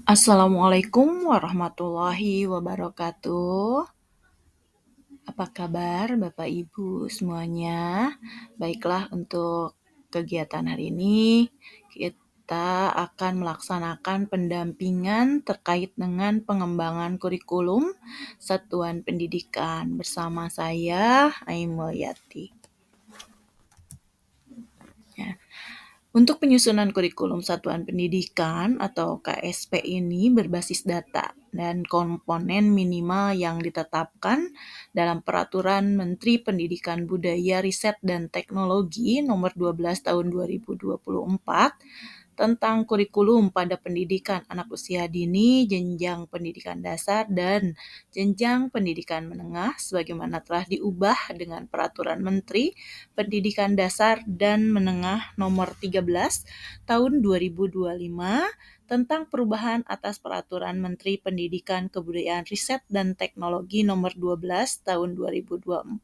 Assalamualaikum warahmatullahi wabarakatuh. Apa kabar Bapak Ibu semuanya? Baiklah, untuk kegiatan hari ini kita akan melaksanakan pendampingan terkait dengan pengembangan kurikulum satuan pendidikan bersama saya, Aimulyati. Ya. Untuk penyusunan kurikulum satuan pendidikan atau KSP ini berbasis data dan komponen minimal yang ditetapkan dalam Peraturan Menteri Pendidikan Budaya Riset dan Teknologi Nomor 12 Tahun 2024 tentang kurikulum pada pendidikan anak usia dini, jenjang pendidikan dasar, dan jenjang pendidikan menengah sebagaimana telah diubah dengan Peraturan Menteri Pendidikan Dasar dan Menengah Nomor 13 Tahun 2025 tentang perubahan atas Peraturan Menteri Pendidikan Kebudayaan Riset dan Teknologi Nomor 12 Tahun 2024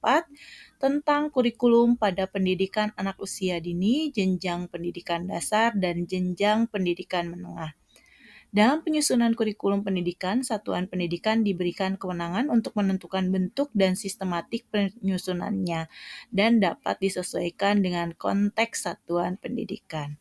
tentang kurikulum pada pendidikan anak usia dini, jenjang pendidikan dasar, dan jenjang pendidikan menengah. Dalam penyusunan kurikulum pendidikan, satuan pendidikan diberikan kewenangan untuk menentukan bentuk dan sistematik penyusunannya dan dapat disesuaikan dengan konteks satuan pendidikan.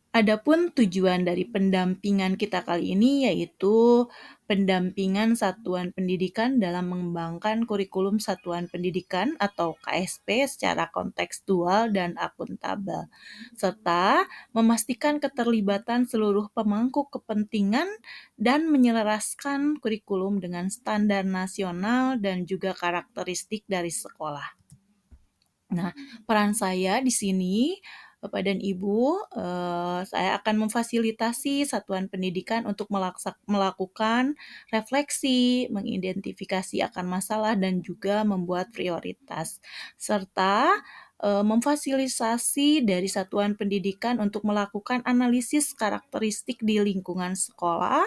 Adapun tujuan dari pendampingan kita kali ini yaitu pendampingan satuan pendidikan dalam mengembangkan kurikulum satuan pendidikan atau KSP secara kontekstual dan akuntabel, serta memastikan keterlibatan seluruh pemangku kepentingan dan menyelaraskan kurikulum dengan standar nasional dan juga karakteristik dari sekolah. Nah, peran saya di sini, Bapak dan Ibu, saya akan memfasilitasi satuan pendidikan untuk melakukan refleksi, mengidentifikasi akan masalah, dan juga membuat prioritas. Serta memfasilitasi dari satuan pendidikan untuk melakukan analisis karakteristik di lingkungan sekolah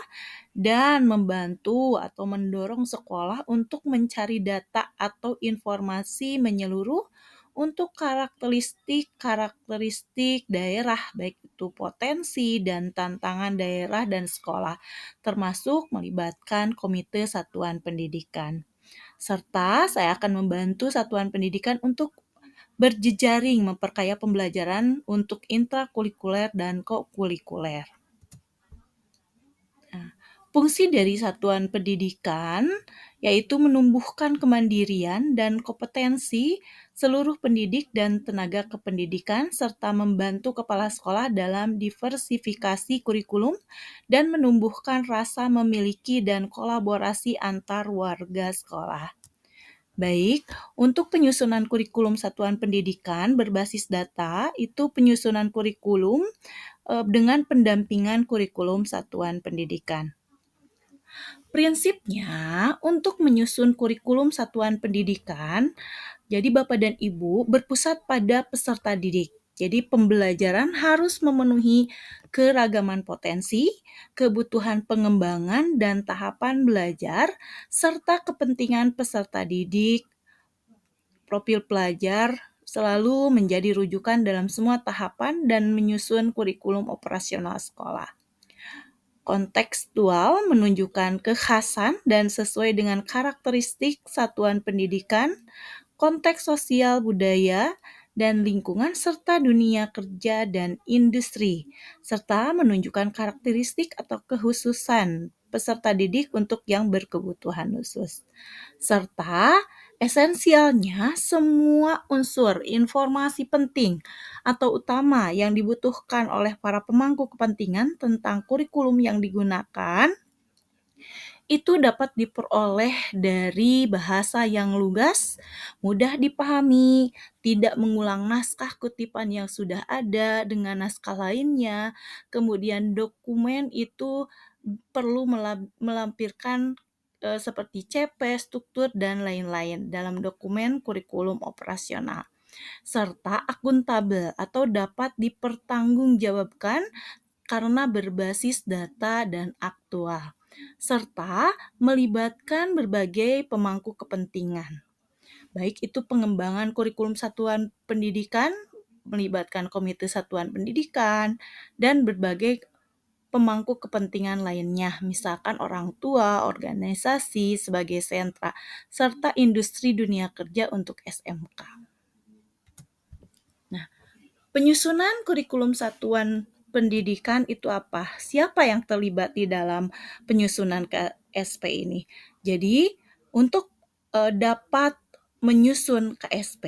dan membantu atau mendorong sekolah untuk mencari data atau informasi menyeluruh untuk karakteristik daerah, baik itu potensi dan tantangan daerah dan sekolah, termasuk melibatkan komite satuan pendidikan. Serta saya akan membantu satuan pendidikan untuk berjejaring memperkaya pembelajaran untuk intrakurikuler dan kokurikuler. Fungsi dari satuan pendidikan yaitu menumbuhkan kemandirian dan kompetensi seluruh pendidik dan tenaga kependidikan serta membantu kepala sekolah dalam diversifikasi kurikulum dan menumbuhkan rasa memiliki dan kolaborasi antar warga sekolah. Baik, untuk penyusunan kurikulum satuan pendidikan berbasis data itu penyusunan kurikulum dengan pendampingan kurikulum satuan pendidikan. Prinsipnya, untuk menyusun kurikulum satuan pendidikan, jadi Bapak dan Ibu berpusat pada peserta didik. Jadi pembelajaran harus memenuhi keragaman potensi, kebutuhan pengembangan dan tahapan belajar, serta kepentingan peserta didik. Profil pelajar selalu menjadi rujukan dalam semua tahapan dan menyusun kurikulum operasional sekolah. Kontekstual menunjukkan kekhasan dan sesuai dengan karakteristik satuan pendidikan, konteks sosial budaya, dan lingkungan serta dunia kerja dan industri, serta menunjukkan karakteristik atau kekhususan peserta didik untuk yang berkebutuhan khusus. Serta esensialnya semua unsur informasi penting atau utama yang dibutuhkan oleh para pemangku kepentingan tentang kurikulum yang digunakan itu dapat diperoleh dari bahasa yang lugas, mudah dipahami, tidak mengulang naskah kutipan yang sudah ada dengan naskah lainnya. Kemudian dokumen itu perlu melampirkan seperti CP, struktur, dan lain-lain dalam dokumen kurikulum operasional. Serta akuntabel atau dapat dipertanggungjawabkan karena berbasis data dan aktual, serta melibatkan berbagai pemangku kepentingan. Baik itu pengembangan kurikulum satuan pendidikan, melibatkan komite satuan pendidikan, dan berbagai pemangku kepentingan lainnya, misalkan orang tua, organisasi sebagai sentra, serta industri dunia kerja untuk SMK. Nah, penyusunan kurikulum satuan pendidikan itu apa? Siapa yang terlibat di dalam penyusunan KSP ini? Jadi, untuk dapat menyusun KSP,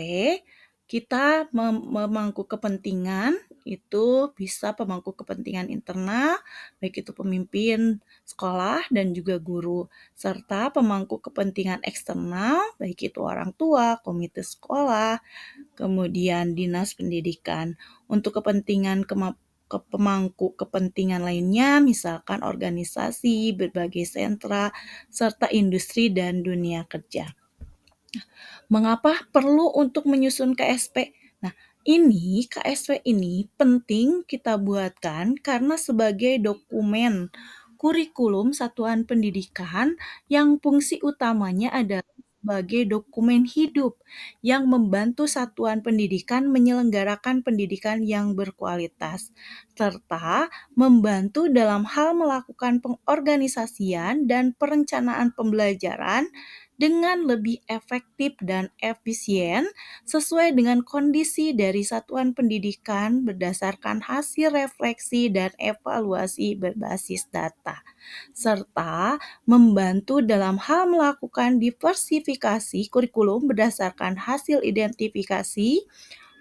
kita memangku kepentingan, itu bisa pemangku kepentingan internal, baik itu pemimpin sekolah dan juga guru, serta pemangku kepentingan eksternal, baik itu orang tua, komite sekolah, kemudian dinas pendidikan. Untuk kepentingan pemangku kepentingan lainnya, misalkan organisasi, berbagai sentra, serta industri dan dunia kerja. Mengapa perlu untuk menyusun KSP? Nah, ini KSP ini penting kita buatkan karena sebagai dokumen kurikulum satuan pendidikan yang fungsi utamanya adalah sebagai dokumen hidup yang membantu satuan pendidikan menyelenggarakan pendidikan yang berkualitas, serta membantu dalam hal melakukan pengorganisasian dan perencanaan pembelajaran dengan lebih efektif dan efisien sesuai dengan kondisi dari satuan pendidikan berdasarkan hasil refleksi dan evaluasi berbasis data, serta membantu dalam hal melakukan diversifikasi kurikulum berdasarkan hasil identifikasi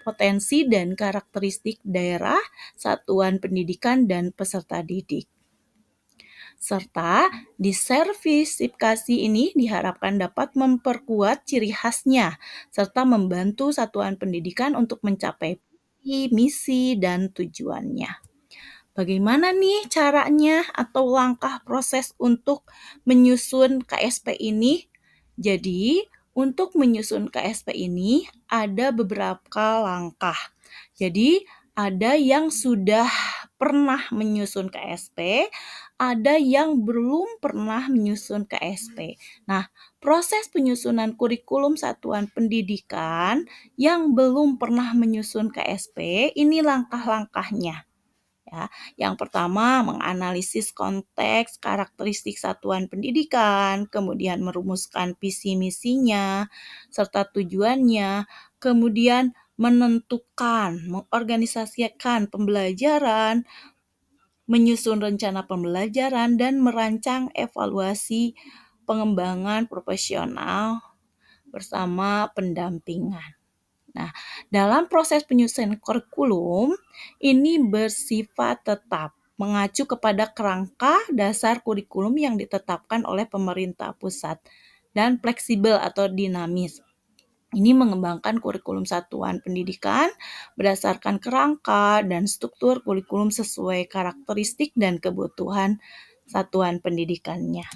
potensi dan karakteristik daerah, satuan pendidikan, dan peserta didik. Serta disertifikasi ini diharapkan dapat memperkuat ciri khasnya serta membantu satuan pendidikan untuk mencapai misi dan tujuannya. Bagaimana nih caranya atau langkah proses untuk menyusun KSP ini? Jadi, untuk menyusun KSP ini ada beberapa langkah. Jadi, ada yang sudah pernah menyusun KSP, ada yang belum pernah menyusun KSP. Nah, proses penyusunan kurikulum satuan pendidikan yang belum pernah menyusun KSP, ini langkah-langkahnya. Ya, yang pertama menganalisis konteks karakteristik satuan pendidikan, kemudian merumuskan visi misinya serta tujuannya, kemudian menentukan, mengorganisasikan pembelajaran, menyusun rencana pembelajaran dan merancang evaluasi pengembangan profesional bersama pendampingan. Nah, dalam proses penyusunan kurikulum, ini bersifat tetap, mengacu kepada kerangka dasar kurikulum yang ditetapkan oleh pemerintah pusat, dan fleksibel atau dinamis. Ini mengembangkan kurikulum satuan pendidikan berdasarkan kerangka dan struktur kurikulum sesuai karakteristik dan kebutuhan satuan pendidikannya.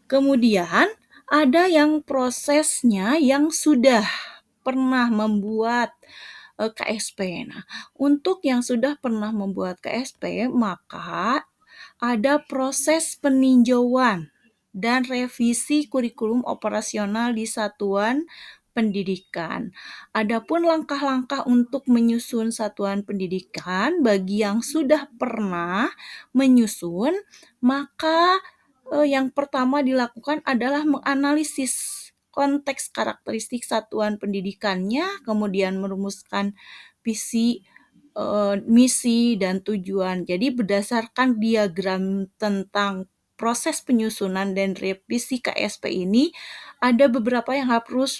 Kemudian, ada yang prosesnya yang sudah pernah membuat KSP. Nah, untuk yang sudah pernah membuat KSP, maka ada proses peninjauan dan revisi kurikulum operasional di satuan pendidikan. Adapun langkah-langkah untuk menyusun satuan pendidikan bagi yang sudah pernah menyusun, maka yang pertama dilakukan adalah menganalisis konteks karakteristik satuan pendidikannya, kemudian merumuskan visi, misi, dan tujuan. Jadi berdasarkan diagram tentang proses penyusunan dan revisi KSP ini, ada beberapa yang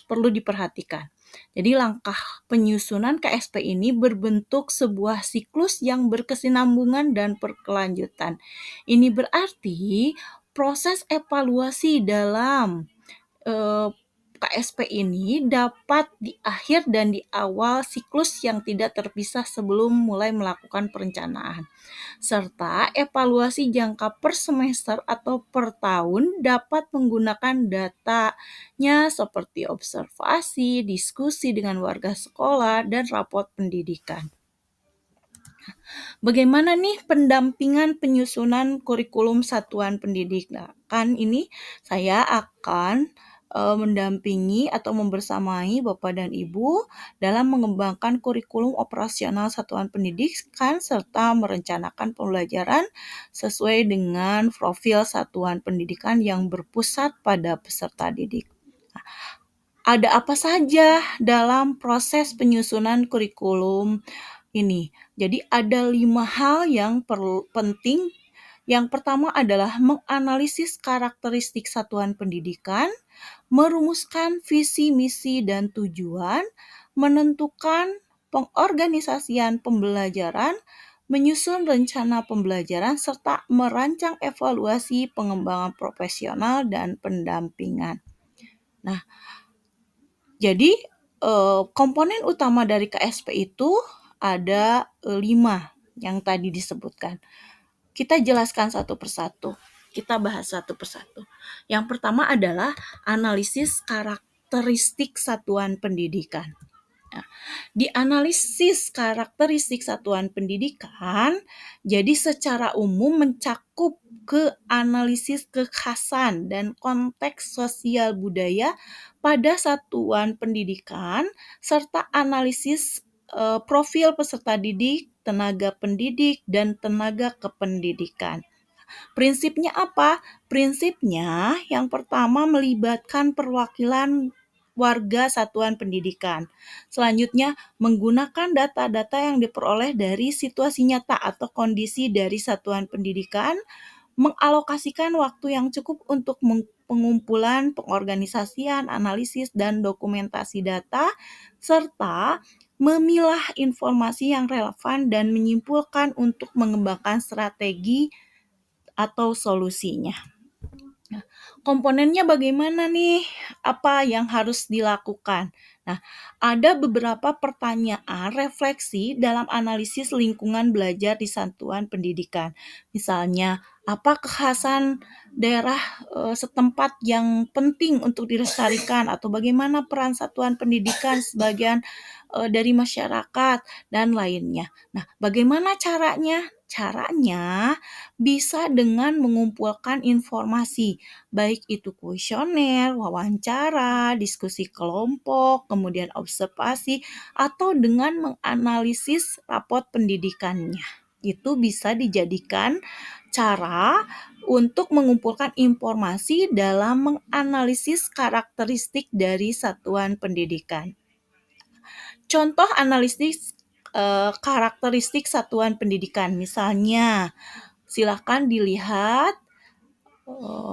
perlu diperhatikan. Jadi langkah penyusunan KSP ini berbentuk sebuah siklus yang berkesinambungan dan berkelanjutan. Ini berarti proses evaluasi dalam KSP ini dapat di akhir dan di awal siklus yang tidak terpisah sebelum mulai melakukan perencanaan. Serta evaluasi jangka per semester atau per tahun dapat menggunakan datanya seperti observasi, diskusi dengan warga sekolah, dan raport pendidikan. Bagaimana nih pendampingan penyusunan kurikulum satuan pendidikan ini? Saya akan mendampingi atau membersamai Bapak dan Ibu dalam mengembangkan kurikulum operasional satuan pendidikan serta merencanakan pembelajaran sesuai dengan profil satuan pendidikan yang berpusat pada peserta didik. Ada apa saja dalam proses penyusunan kurikulum ini? Jadi ada 5 hal yang penting. Yang pertama adalah menganalisis karakteristik satuan pendidikan, merumuskan visi, misi, dan tujuan, menentukan pengorganisasian pembelajaran, menyusun rencana pembelajaran, serta merancang evaluasi pengembangan profesional dan pendampingan. Nah, jadi komponen utama dari KSP itu ada 5 yang tadi disebutkan. Kita jelaskan satu persatu. Kita bahas satu persatu. Yang pertama adalah analisis karakteristik satuan pendidikan. Nah, di analisis karakteristik satuan pendidikan, jadi secara umum mencakup ke analisis kekhasan dan konteks sosial budaya pada satuan pendidikan, serta analisis profil peserta didik, tenaga pendidik, dan tenaga kependidikan. Prinsipnya apa? Prinsipnya yang pertama melibatkan perwakilan warga satuan pendidikan. Selanjutnya, menggunakan data-data yang diperoleh dari situasi nyata atau kondisi dari satuan pendidikan, mengalokasikan waktu yang cukup untuk pengumpulan, pengorganisasian, analisis, dan dokumentasi data, serta memilah informasi yang relevan dan menyimpulkan untuk mengembangkan strategi atau solusinya. Nah, komponennya bagaimana nih? Apa yang harus dilakukan? Nah, ada beberapa pertanyaan refleksi dalam analisis lingkungan belajar di satuan pendidikan. Misalnya, apa kekhasan daerah setempat yang penting untuk dilestarikan atau bagaimana peran satuan pendidikan sebagian dari masyarakat dan lainnya. Nah, bagaimana caranya? Caranya bisa dengan mengumpulkan informasi, baik itu kuesioner, wawancara, diskusi kelompok, kemudian observasi, atau dengan menganalisis rapot pendidikannya. Itu bisa dijadikan cara untuk mengumpulkan informasi dalam menganalisis karakteristik dari satuan pendidikan. Contoh analisis karakteristik satuan pendidikan, misalnya silakan dilihat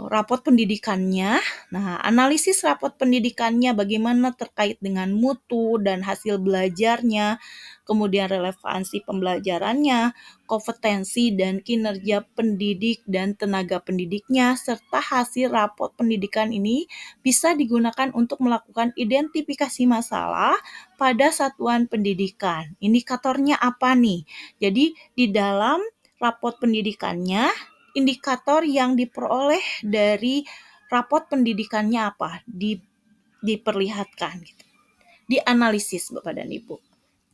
rapot pendidikannya. Nah, analisis rapot pendidikannya bagaimana terkait dengan mutu dan hasil belajarnya, kemudian relevansi pembelajarannya, kompetensi dan kinerja pendidik dan tenaga pendidiknya, serta hasil rapot pendidikan ini bisa digunakan untuk melakukan identifikasi masalah pada satuan pendidikan. Indikatornya apa nih? Jadi, di dalam rapot pendidikannya, indikator yang diperoleh dari rapot pendidikannya apa? Diperlihatkan gitu. Dianalisis Bapak dan Ibu.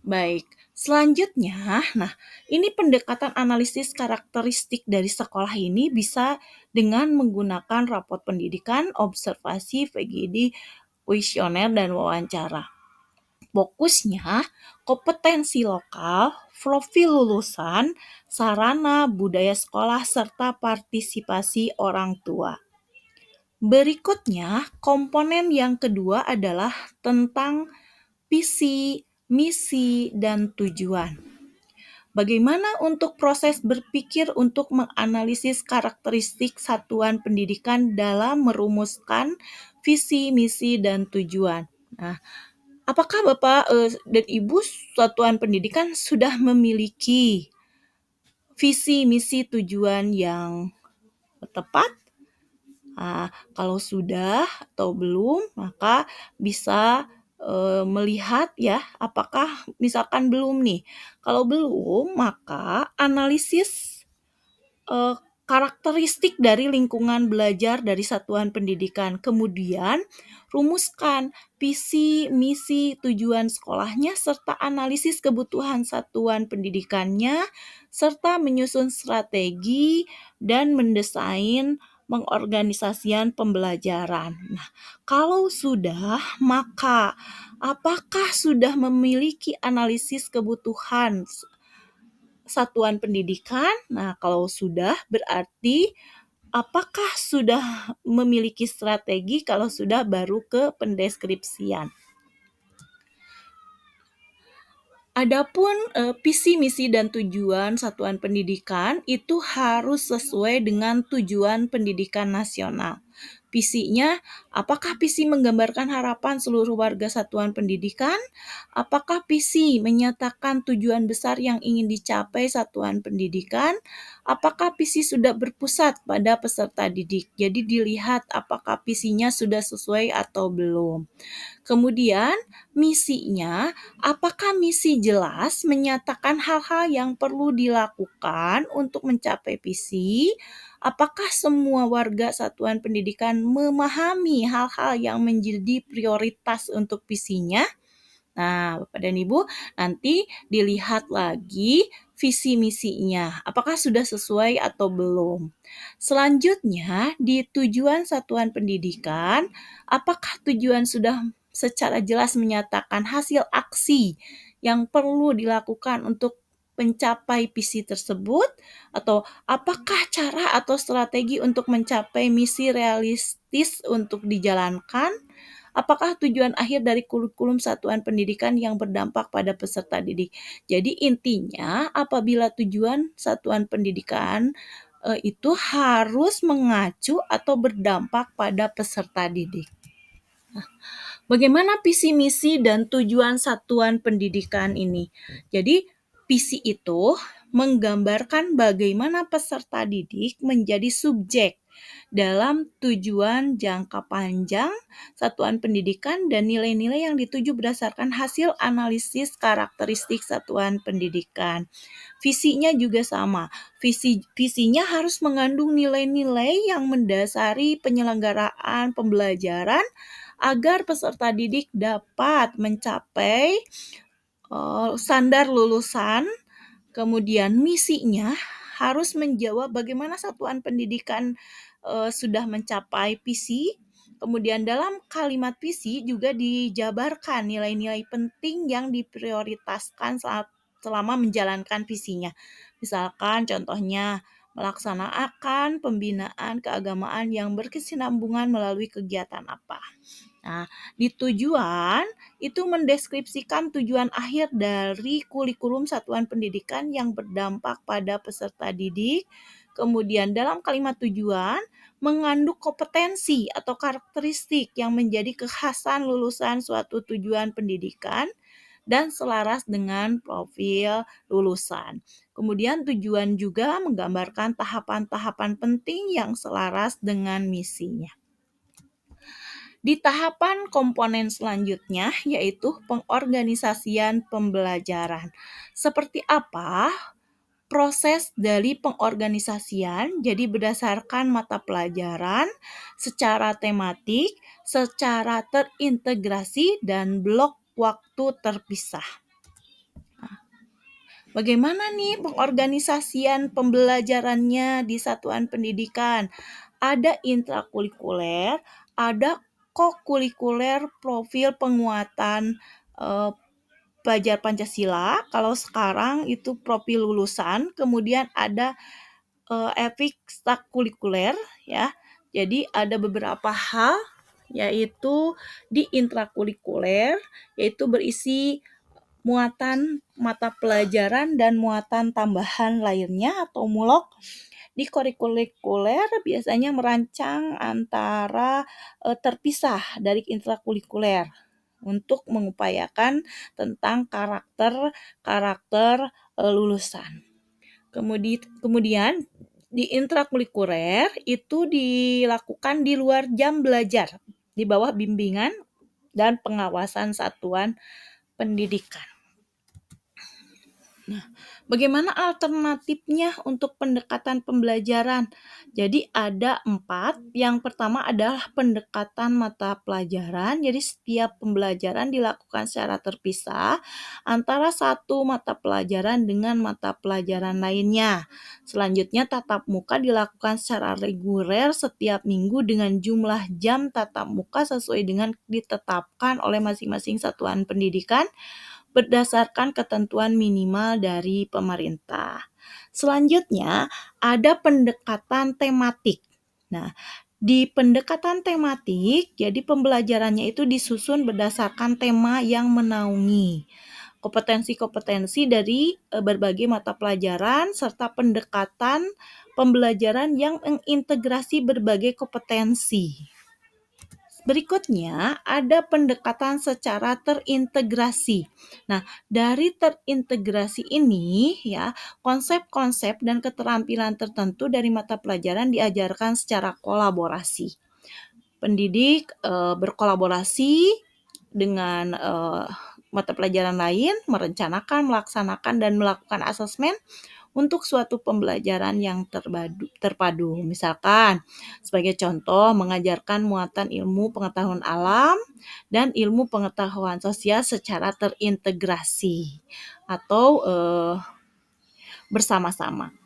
Baik, selanjutnya, nah ini pendekatan analisis karakteristik dari sekolah ini bisa dengan menggunakan rapot pendidikan, observasi, VGD, kuesioner, dan wawancara. Fokusnya kompetensi lokal, profil lulusan, sarana budaya sekolah, serta partisipasi orang tua. Berikutnya, komponen yang kedua adalah tentang visi, misi, dan tujuan. Bagaimana untuk proses berpikir untuk menganalisis karakteristik satuan pendidikan dalam merumuskan visi, misi, dan tujuan? Nah, apakah Bapak dan Ibu satuan pendidikan sudah memiliki visi, misi, tujuan yang tepat? Kalau sudah atau belum, maka bisa melihat ya, apakah misalkan belum nih. Kalau belum, maka analisis karakteristik dari lingkungan belajar dari satuan pendidikan. Kemudian rumuskan visi, misi, tujuan sekolahnya, serta analisis kebutuhan satuan pendidikannya, serta menyusun strategi dan mendesain pengorganisasian pembelajaran. Nah, kalau sudah, maka apakah sudah memiliki analisis kebutuhan satuan pendidikan? Nah, kalau sudah, berarti apakah sudah memiliki strategi? Kalau sudah, baru ke pendeskripsian. Adapun visi, misi, dan tujuan satuan pendidikan itu harus sesuai dengan tujuan pendidikan nasional. Visinya, apakah visi menggambarkan harapan seluruh warga satuan pendidikan? Apakah visi menyatakan tujuan besar yang ingin dicapai satuan pendidikan? Apakah visi sudah berpusat pada peserta didik? Jadi dilihat apakah visinya sudah sesuai atau belum. Kemudian misinya, apakah misi jelas menyatakan hal-hal yang perlu dilakukan untuk mencapai visi? Apakah semua warga satuan pendidikan memahami hal-hal yang menjadi prioritas untuk visinya? Nah, Bapak dan Ibu, nanti dilihat lagi visi misinya, apakah sudah sesuai atau belum. Selanjutnya, di tujuan satuan pendidikan, apakah tujuan sudah secara jelas menyatakan hasil aksi yang perlu dilakukan untuk mencapai visi tersebut, atau apakah cara atau strategi untuk mencapai misi realistis untuk dijalankan? Apakah tujuan akhir dari kurikulum satuan pendidikan yang berdampak pada peserta didik? Jadi intinya apabila tujuan satuan pendidikan itu harus mengacu atau berdampak pada peserta didik. Bagaimana visi misi dan tujuan satuan pendidikan ini? Jadi visi itu menggambarkan bagaimana peserta didik menjadi subjek dalam tujuan jangka panjang satuan pendidikan dan nilai-nilai yang dituju berdasarkan hasil analisis karakteristik satuan pendidikan. Visinya juga sama. Visinya harus mengandung nilai-nilai yang mendasari penyelenggaraan pembelajaran agar peserta didik dapat mencapai standar lulusan. Kemudian misinya harus menjawab bagaimana satuan pendidikan sudah mencapai visi. Kemudian dalam kalimat visi juga dijabarkan nilai-nilai penting yang diprioritaskan selama menjalankan visinya. Misalkan contohnya melaksanakan pembinaan keagamaan yang berkesinambungan melalui kegiatan apa. Nah, di tujuan itu mendeskripsikan tujuan akhir dari kurikulum satuan pendidikan yang berdampak pada peserta didik. Kemudian dalam kalimat tujuan mengandung kompetensi atau karakteristik yang menjadi kekhasan lulusan suatu tujuan pendidikan dan selaras dengan profil lulusan. Kemudian tujuan juga menggambarkan tahapan-tahapan penting yang selaras dengan misinya. Di tahapan komponen selanjutnya yaitu pengorganisasian pembelajaran. Seperti apa proses dari pengorganisasian? Jadi berdasarkan mata pelajaran, secara tematik, secara terintegrasi, dan blok waktu terpisah. Bagaimana nih pengorganisasian pembelajarannya di satuan pendidikan? Ada intrakurikuler, ada kokurikuler profil penguatan pelajar Pancasila. Kalau sekarang itu profil lulusan, kemudian ada ekstrakurikuler ya. Jadi ada beberapa hal yaitu di intrakurikuler yaitu berisi muatan mata pelajaran dan muatan tambahan lainnya atau mulok. Di kurikulikuler biasanya merancang antara terpisah dari intrakurikuler untuk mengupayakan tentang karakter lulusan. Kemudian di intrakurikuler itu dilakukan di luar jam belajar, di bawah bimbingan dan pengawasan satuan pendidikan. Nah, Bagaimana alternatifnya untuk pendekatan pembelajaran? Jadi ada 4. Yang pertama adalah pendekatan mata pelajaran. Jadi setiap pembelajaran dilakukan secara terpisah antara satu mata pelajaran dengan mata pelajaran lainnya. Selanjutnya tatap muka dilakukan secara reguler setiap minggu dengan jumlah jam tatap muka sesuai dengan ditetapkan oleh masing-masing satuan pendidikan berdasarkan ketentuan minimal dari pemerintah. Selanjutnya, ada pendekatan tematik. Nah, di pendekatan tematik, jadi pembelajarannya itu disusun berdasarkan tema yang menaungi kompetensi-kompetensi dari berbagai mata pelajaran serta pendekatan pembelajaran yang mengintegrasi berbagai kompetensi. Berikutnya, ada pendekatan secara terintegrasi. Nah, dari terintegrasi ini ya, konsep-konsep dan keterampilan tertentu dari mata pelajaran diajarkan secara kolaborasi. Pendidik berkolaborasi dengan mata pelajaran lain, merencanakan, melaksanakan, dan melakukan asesmen untuk suatu pembelajaran yang terpadu. Misalkan, sebagai contoh, mengajarkan muatan ilmu pengetahuan alam dan ilmu pengetahuan sosial secara terintegrasi atau bersama-sama.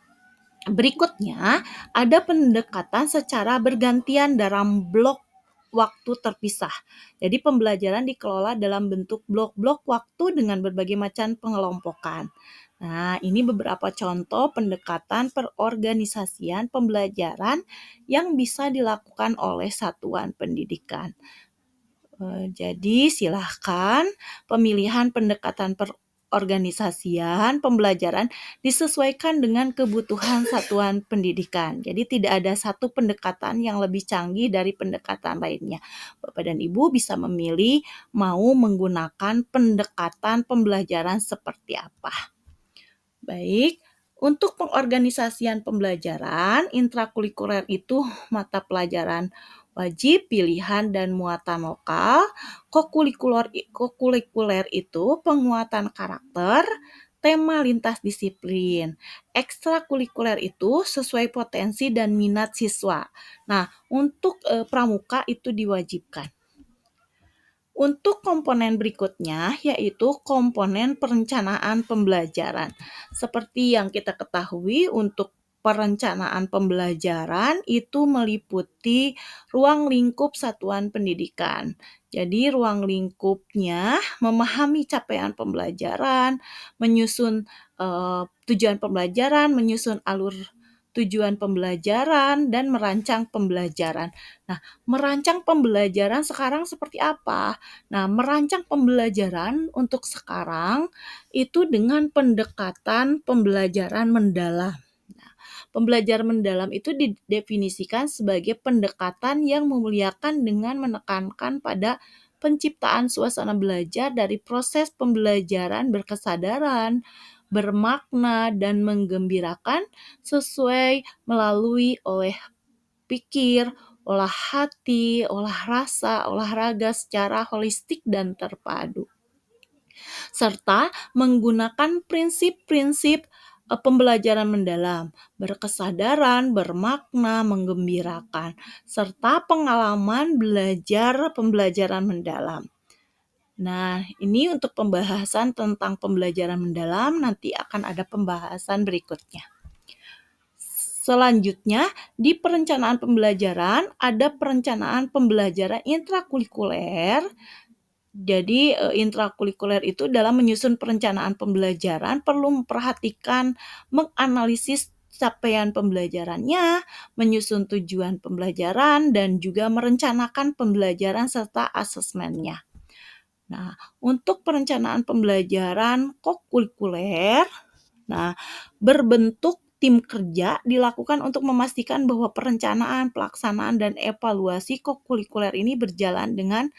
Berikutnya, ada pendekatan secara bergantian dalam blok waktu terpisah. Jadi pembelajaran dikelola dalam bentuk blok-blok waktu dengan berbagai macam pengelompokan. Nah, ini beberapa contoh pendekatan perorganisasian pembelajaran yang bisa dilakukan oleh satuan pendidikan. Jadi silahkan pemilihan pendekatan perorganisasian pembelajaran disesuaikan dengan kebutuhan satuan pendidikan. Jadi tidak ada satu pendekatan yang lebih canggih dari pendekatan lainnya. Bapak dan Ibu bisa memilih mau menggunakan pendekatan pembelajaran seperti apa. Baik, untuk pengorganisasian pembelajaran, intrakurikuler itu mata pelajaran wajib, pilihan, dan muatan lokal. Kokurikuler itu penguatan karakter, tema lintas disiplin. Ekstrakurikuler itu sesuai potensi dan minat siswa. Nah, untuk pramuka itu diwajibkan. Untuk komponen berikutnya yaitu komponen perencanaan pembelajaran. Seperti yang kita ketahui untuk perencanaan pembelajaran itu meliputi ruang lingkup satuan pendidikan. Jadi ruang lingkupnya memahami capaian pembelajaran, menyusun tujuan pembelajaran, menyusun alur tujuan pembelajaran, dan merancang pembelajaran. Nah, merancang pembelajaran sekarang seperti apa? Nah, merancang pembelajaran untuk sekarang itu dengan pendekatan pembelajaran mendalam. Nah, pembelajaran mendalam itu didefinisikan sebagai pendekatan yang memuliakan dengan menekankan pada penciptaan suasana belajar dari proses pembelajaran berkesadaran, bermakna, dan menggembirakan sesuai melalui oleh pikir, olah hati, olah rasa, olahraga secara holistik dan terpadu. Serta menggunakan prinsip-prinsip pembelajaran mendalam, berkesadaran, bermakna, menggembirakan, serta pengalaman belajar pembelajaran mendalam. Nah, ini untuk pembahasan tentang pembelajaran mendalam, nanti akan ada pembahasan berikutnya. Selanjutnya, di perencanaan pembelajaran, ada perencanaan pembelajaran intrakurikuler. Jadi, intrakurikuler itu dalam menyusun perencanaan pembelajaran perlu memperhatikan menganalisis capaian pembelajarannya, menyusun tujuan pembelajaran, dan juga merencanakan pembelajaran serta asesmennya. Nah, untuk perencanaan pembelajaran kokurikuler, berbentuk tim kerja dilakukan untuk memastikan bahwa perencanaan, pelaksanaan, dan evaluasi kokurikuler ini berjalan dengan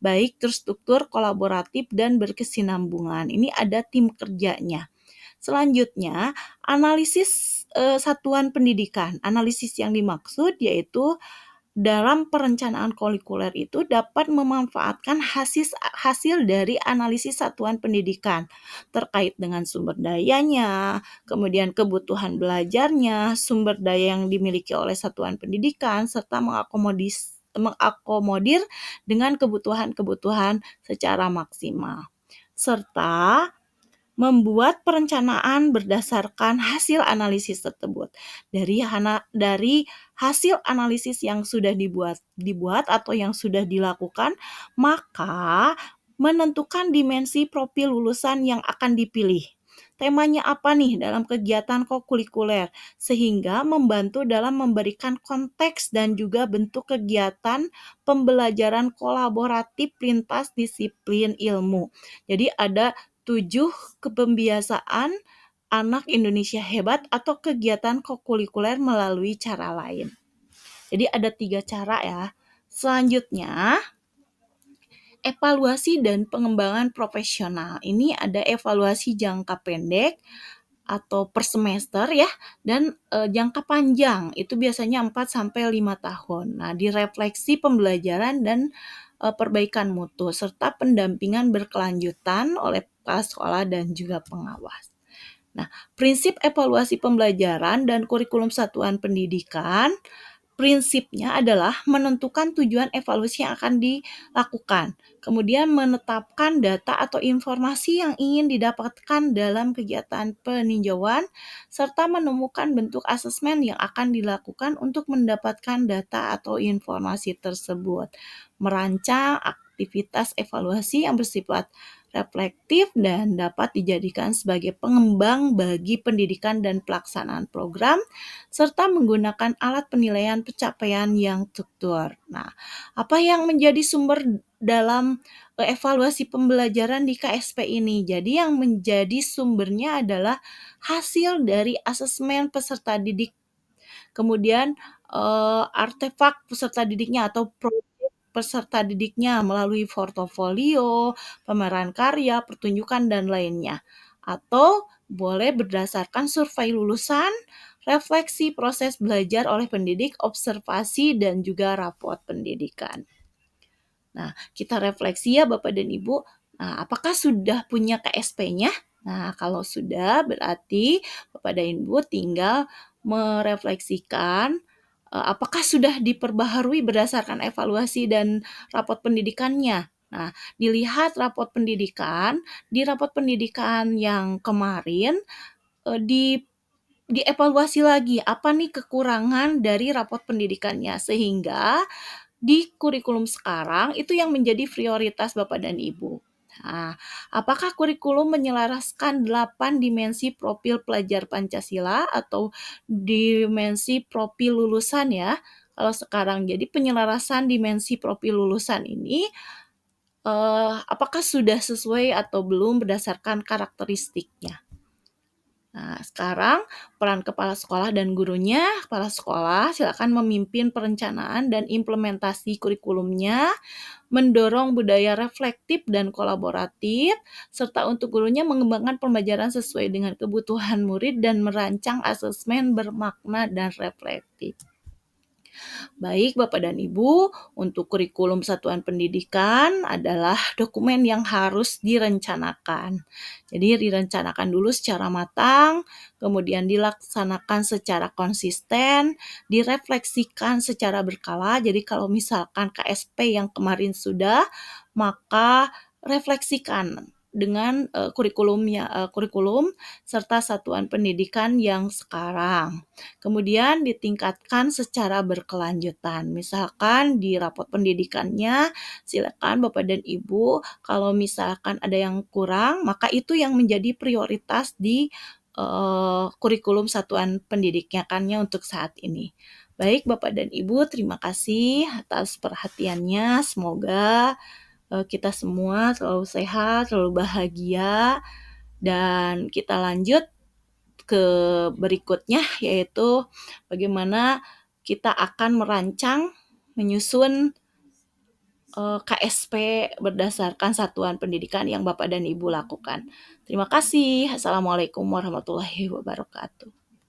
baik, terstruktur, kolaboratif, dan berkesinambungan. Ini ada tim kerjanya. Selanjutnya, analisis satuan pendidikan. Analisis yang dimaksud yaitu dalam perencanaan kurikuler itu dapat memanfaatkan hasil dari analisis satuan pendidikan terkait dengan sumber dayanya, kemudian kebutuhan belajarnya, sumber daya yang dimiliki oleh satuan pendidikan, serta mengakomodir dengan kebutuhan-kebutuhan secara maksimal. Serta membuat perencanaan berdasarkan hasil analisis tersebut. Dari hasil analisis yang sudah dibuat atau yang sudah dilakukan, maka menentukan dimensi profil lulusan yang akan dipilih. Temanya apa nih dalam kegiatan kokurikuler, sehingga membantu dalam memberikan konteks dan juga bentuk kegiatan pembelajaran kolaboratif lintas disiplin ilmu. Jadi ada 7 kepembiasaan anak Indonesia hebat atau kegiatan kokurikuler melalui cara lain. Jadi ada 3 cara ya. Selanjutnya, evaluasi dan pengembangan profesional. Ini ada evaluasi jangka pendek atau per semester ya, dan jangka panjang itu biasanya 4 sampai 5 tahun. Nah, direfleksi pembelajaran dan perbaikan mutu serta pendampingan berkelanjutan oleh kepala sekolah dan juga pengawas. Nah, prinsip evaluasi pembelajaran dan kurikulum satuan pendidikan prinsipnya adalah menentukan tujuan evaluasi yang akan dilakukan, kemudian menetapkan data atau informasi yang ingin didapatkan dalam kegiatan peninjauan, serta menemukan bentuk asesmen yang akan dilakukan untuk mendapatkan data atau informasi tersebut. Merancang aktivitas evaluasi yang bersifat reflektif dan dapat dijadikan sebagai pengembang bagi pendidikan dan pelaksanaan program, serta menggunakan alat penilaian pencapaian yang struktur. Nah, apa yang menjadi sumber dalam evaluasi pembelajaran di KSP ini? Jadi yang menjadi sumbernya adalah hasil dari asesmen peserta didik, kemudian artefak peserta didiknya atau proyek peserta didiknya melalui portofolio, pameran karya, pertunjukan, dan lainnya. Atau boleh berdasarkan survei lulusan, refleksi proses belajar oleh pendidik, observasi, dan juga raport pendidikan. Nah, kita refleksi ya Bapak dan Ibu. Nah, apakah sudah punya KSP-nya? Nah, kalau sudah berarti Bapak dan Ibu tinggal merefleksikan apakah sudah diperbaharui berdasarkan evaluasi dan raport pendidikannya. Nah, dilihat raport pendidikan, di raport pendidikan yang kemarin dievaluasi lagi apa nih kekurangan dari raport pendidikannya sehingga di kurikulum sekarang itu yang menjadi prioritas Bapak dan Ibu. Nah, apakah kurikulum menyelaraskan 8 dimensi profil pelajar Pancasila atau dimensi profil lulusan ya? Kalau sekarang jadi penyelarasan dimensi profil lulusan ini apakah sudah sesuai atau belum berdasarkan karakteristiknya? Nah, sekarang peran kepala sekolah dan gurunya, kepala sekolah silakan memimpin perencanaan dan implementasi kurikulumnya, mendorong budaya reflektif dan kolaboratif, serta untuk gurunya mengembangkan pembelajaran sesuai dengan kebutuhan murid dan merancang asesmen bermakna dan reflektif. Baik Bapak dan Ibu, untuk kurikulum satuan pendidikan adalah dokumen yang harus direncanakan. Jadi direncanakan dulu secara matang, kemudian dilaksanakan secara konsisten, direfleksikan secara berkala. Jadi kalau misalkan KSP yang kemarin sudah, maka refleksikan dengan kurikulum serta satuan pendidikan yang sekarang. Kemudian ditingkatkan secara berkelanjutan. Misalkan di raport pendidikannya, silakan Bapak dan Ibu, kalau misalkan ada yang kurang, maka itu yang menjadi prioritas di kurikulum satuan pendidikannya untuk saat ini. Baik Bapak dan Ibu, terima kasih atas perhatiannya. Semoga kita semua selalu sehat, selalu bahagia, dan kita lanjut ke berikutnya, yaitu bagaimana kita akan merancang, menyusun KSP berdasarkan satuan pendidikan yang Bapak dan Ibu lakukan. Terima kasih. Assalamualaikum warahmatullahi wabarakatuh.